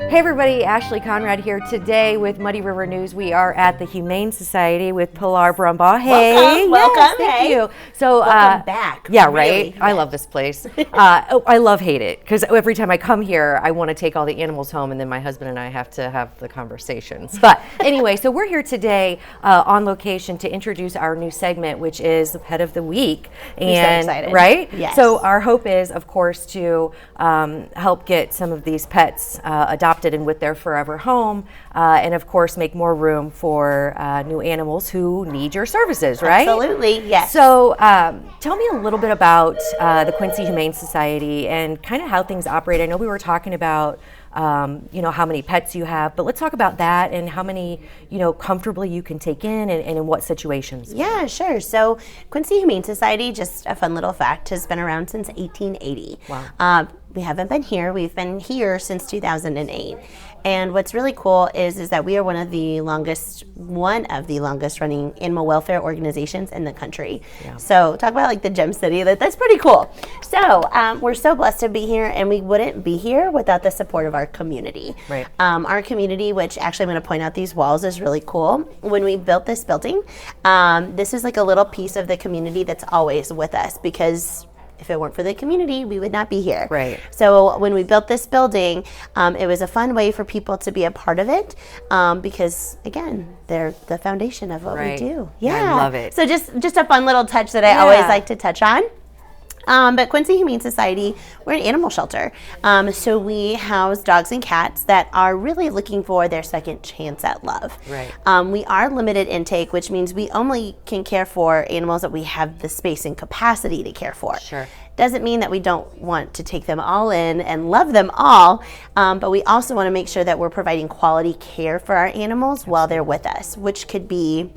Hey everybody, Ashley Conrad here today with Muddy River News. We are at the Humane Society with Pilar Brumbaugh. Hey, welcome. Thank you. So, welcome back. Yeah, really. right. I love this place. I love hate it because every time I come here, I want to take all the animals home, and then my husband and I have to have the conversations. But anyway, so we're here today on location to introduce our new segment, which is the Pet of the Week. And so excited. Right? Yes. So our hope is, of course, to help get some of these pets adopted and with their forever home, and of course make more room for new animals who need your services, right? Absolutely, yes. So tell me a little bit about the Quincy Humane Society and kind of how things operate. I know we were talking about how many pets you have, but let's talk about that and how many, comfortably you can take in and in what situations. Yeah, sure. So Quincy Humane Society, just a fun little fact, has been around since 1880. Wow. We haven't been here. We've been here since 2008. And what's really cool is that we are one of the longest running animal welfare organizations in the country. Yeah. So talk about like the Gem City, that's pretty cool. So we're so blessed to be here, and we wouldn't be here without the support of our community. Right. Our community, which actually I'm going to point out these walls, is really cool. When we built this building, this is like a little piece of the community that's always with us, because if it weren't for the community, we would not be here. Right. So when we built this building, it was a fun way for people to be a part of it, because again, they're the foundation of what we do. Yeah, I love it. So just a fun little touch that I always like to touch on. But Quincy Humane Society, we're an animal shelter. So we house dogs and cats that are really looking for their second chance at love. Right. We are limited intake, which means we only can care for animals that we have the space and capacity to care for. Sure. Doesn't mean that we don't want to take them all in and love them all, but we also want to make sure that we're providing quality care for our animals while they're with us, which could be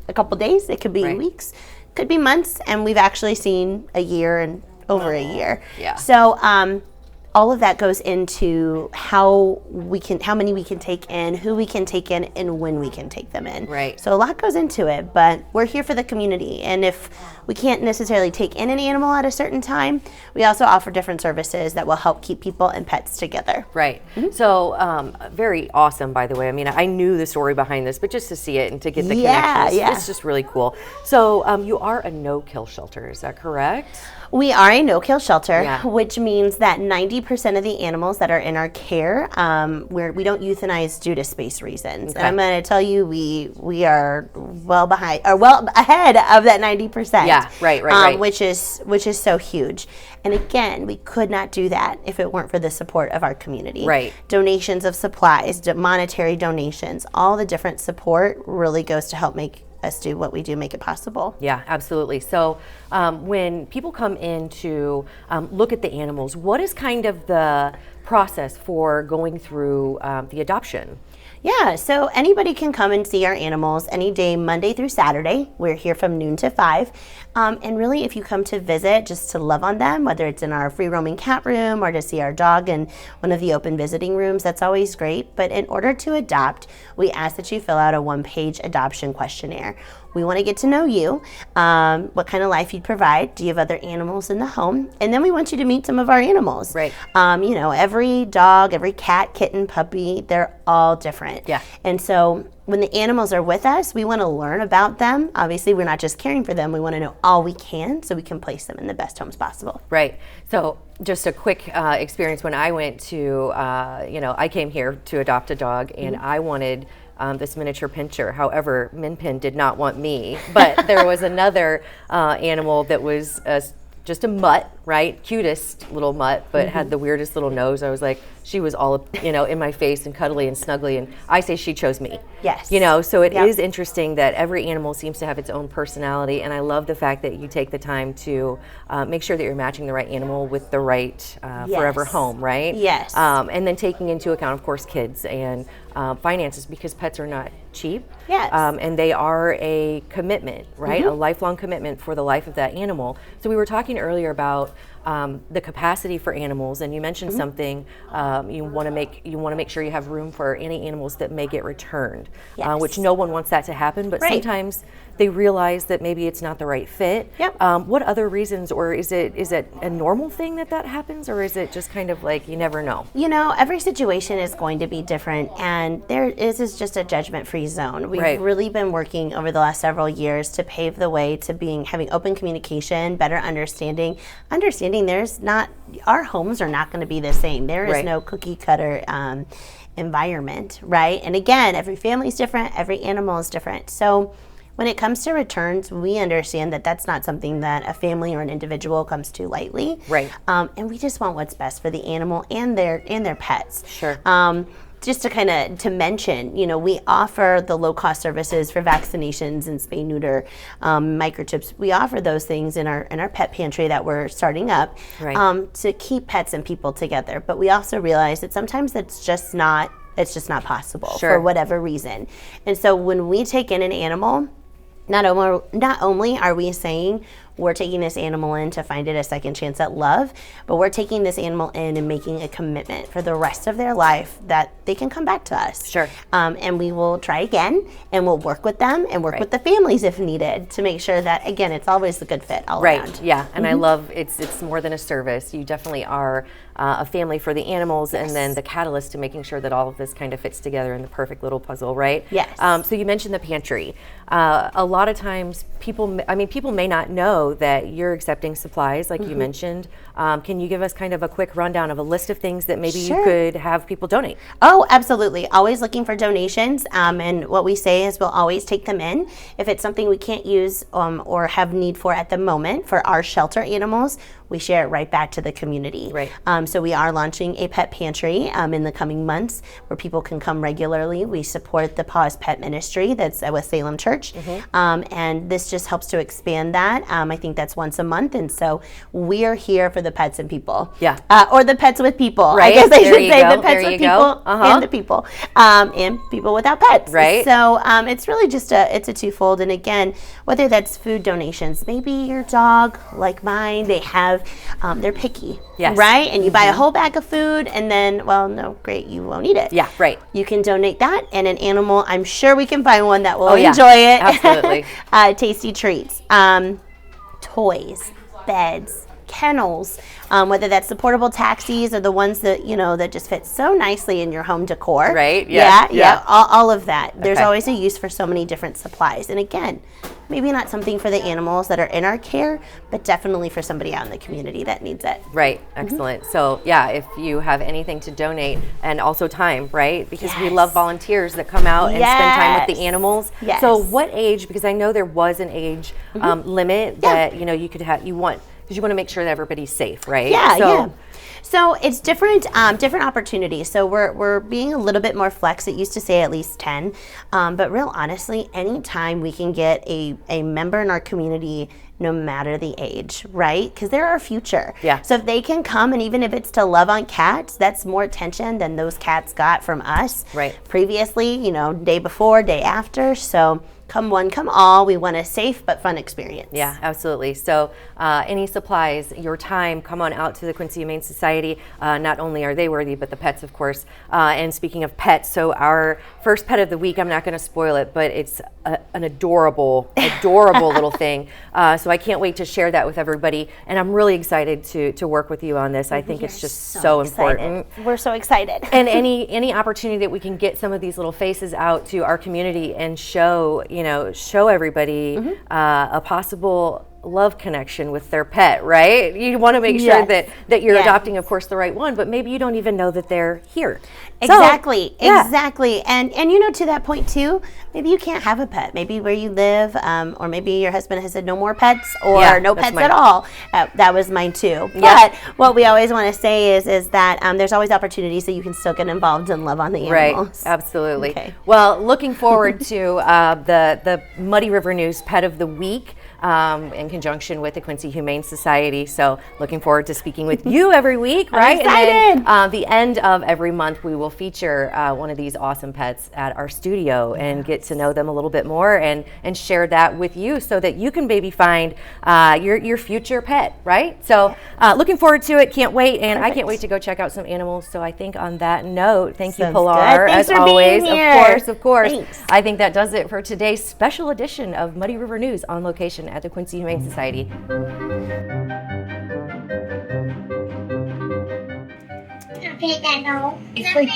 a couple days, it could be weeks, could be months, and we've actually seen a year and over a year. Yeah. So all of that goes into how many we can take in, who we can take in, and when we can take them in. Right. So a lot goes into it, but we're here for the community. And if we can't necessarily take in an animal at a certain time, we also offer different services that will help keep people and pets together. Right. Mm-hmm. So very awesome, by the way. I mean, I knew the story behind this, but just to see it and to get the connections, it's just really cool. So you are a no-kill shelter, is that correct? We are a no-kill shelter, which means that 90% of the animals that are in our care, we don't euthanize due to space reasons. Okay. And I'm going to tell you, we are well ahead of that 90%. Yeah, right. Which is so huge. And again, we could not do that if it weren't for the support of our community. Right. Donations of supplies, monetary donations, all the different support really goes to help make us do what we do, make it possible. Yeah, absolutely. So when people come in to look at the animals, what is kind of the process for going through the adoption? Yeah, so anybody can come and see our animals any day, Monday through Saturday. We're here from noon to 5. And really, if you come to visit just to love on them, whether it's in our free roaming cat room or to see our dog in one of the open visiting rooms, that's always great. But in order to adopt, we ask that you fill out a 1-page adoption questionnaire. We want to get to know you, what kind of life you'd provide. Do you have other animals in the home? And then we want you to meet some of our animals. Right. Every dog, every cat, kitten, puppy, they're all different. Yeah. And so when the animals are with us, we want to learn about them. Obviously, we're not just caring for them. We want to know all we can so we can place them in the best homes possible. Right. So just a quick experience when I went to, I came here to adopt a dog, and I wanted this miniature pinscher. However, Min Pin did not want me, but there was another animal that was just a mutt, right? Cutest little mutt, but had the weirdest little nose. I was like, she was all, in my face and cuddly and snuggly, and I say she chose me. Yes. So it is interesting that every animal seems to have its own personality, and I love the fact that you take the time to make sure that you're matching the right animal with the right forever home, right? Yes. And then taking into account, of course, kids and finances, because pets are not cheap. Yes. And they are a commitment, right? A lifelong commitment for the life of that animal. So we were talking earlier about the capacity for animals, and you mentioned something, you want to make sure you have room for any animals that may get returned, Yes. which no one wants that to happen, but Right. sometimes they realize that maybe it's not the right fit. Yep. What other reasons, or is it a normal thing that happens, or is it just kind of like you never know? Every situation is going to be different, and this is just a judgment-free zone. We've Right. really been working over the last several years to pave the way to having open communication, better understanding our homes are not going to be the same. There is Right. no cookie cutter environment, right? And again, every family is different, every animal is different. So when it comes to returns, we understand that that's not something that a family or an individual comes to lightly. Right. And we just want what's best for the animal and their pets. Sure. Just to mention, we offer the low-cost services for vaccinations and spay neuter, microchips. We offer those things in our pet pantry that we're starting up, Right. to keep pets and people together. But we also realize that sometimes it's just not possible Sure. for whatever reason. And so when we take in an animal, not only are we saying we're taking this animal in to find it a second chance at love, but we're taking this animal in and making a commitment for the rest of their life that they can come back to us. Sure. And we will try again, and we'll work with them and work Right. with the families if needed to make sure that, again, it's always a good fit all Right. around. Yeah. And I love it's more than a service. You definitely are a family for the animals, and then the catalyst to making sure that all of this kind of fits together in the perfect little puzzle, right? Yes. So you mentioned the pantry. A lot of times people may not know that you're accepting supplies, like you mentioned. Can you give us kind of a quick rundown of a list of things that maybe you Sure. could have people donate? Oh, absolutely. Always looking for donations. And what we say is we'll always take them in. If it's something we can't use or have need for at the moment for our shelter animals, we share it right back to the community. Right. So we are launching a pet pantry in the coming months where people can come regularly. We support the Paws Pet Ministry that's with Salem Church. And this just helps to expand that. I think that's once a month. And so we are here for the pets and people. Yeah. Or the pets with people. Right. I guess I There should you say go. the pets There with you go. people and the people. And people without pets. Right. So it's really just it's a twofold. And again, whether that's food donations, maybe your dog, like mine, they're picky. Yes. Right? And you buy a whole bag of food and then, well, no, great, you won't eat it. Yeah. Right. You can donate that, and an animal, I'm sure we can find one that will yeah. enjoy it. Absolutely. Tasty treats. Toys, beds, kennels, whether that's the portable taxis or the ones that, that just fit so nicely in your home decor. Right, Yeah. yeah. All of that. There's Okay. always a use for so many different supplies. And again, maybe not something for the animals that are in our care, but definitely for somebody out in the community that needs it. Right. Excellent. So yeah, if you have anything to donate, and also time, right? Because we Yes. love volunteers that come out and spend time with the Yes. animals. Yes. So what age, because I know there was an age limit that, you could have, because you want to make sure that everybody's safe, right? Yeah. So it's different opportunities. So we're being a little bit more flex. It used to say at least 10, but real honestly, anytime we can get a member in our community, no matter the age, right? Because they're our future. Yeah. So if they can come, and even if it's to love on cats, that's more attention than those cats got from us. Right. Previously, day before, day after. So come one, come all. We want a safe but fun experience. Yeah, absolutely. So any supplies, your time, come on out to the Quincy Humane Society. Not only are they worthy, but the pets, of course. And speaking of pets, so our first pet of the week, I'm not going to spoil it, but it's an adorable little thing. So I can't wait to share that with everybody. And I'm really excited to work with you on this. I think it's just so important. We're so excited. And any opportunity that we can get some of these little faces out to our community and show everybody a possible love connection with their pet, right? You want to make sure Yes. that you're Yeah. adopting, of course, the right one, but maybe you don't even know that they're here. Exactly. So, yeah. Exactly. And to that point too, maybe you can't have a pet. Maybe where you live, or maybe your husband has said no more pets, or Yeah, no that's pets mine. at all. That was mine too. Yeah. But what we always want to say is that there's always opportunities so you can still get involved and love on the animals. Right, absolutely. Okay. Well, looking forward to the Muddy River News Pet of the Week. in conjunction with the Quincy Humane Society. So looking forward to speaking with you every week, right? excited. And then the end of every month, we will feature one of these awesome pets at our studio and get to know them a little bit more and share that with you so that you can maybe find your future pet, right? So looking forward to it. Can't wait. And I can't wait to go check out some animals. So I think on that note, thank you, Sounds Pilar, good. Thanks as for being always. here. Of course. Thanks. I think that does it for today's special edition of Muddy River News on location at the Quincy Humane Society. It's like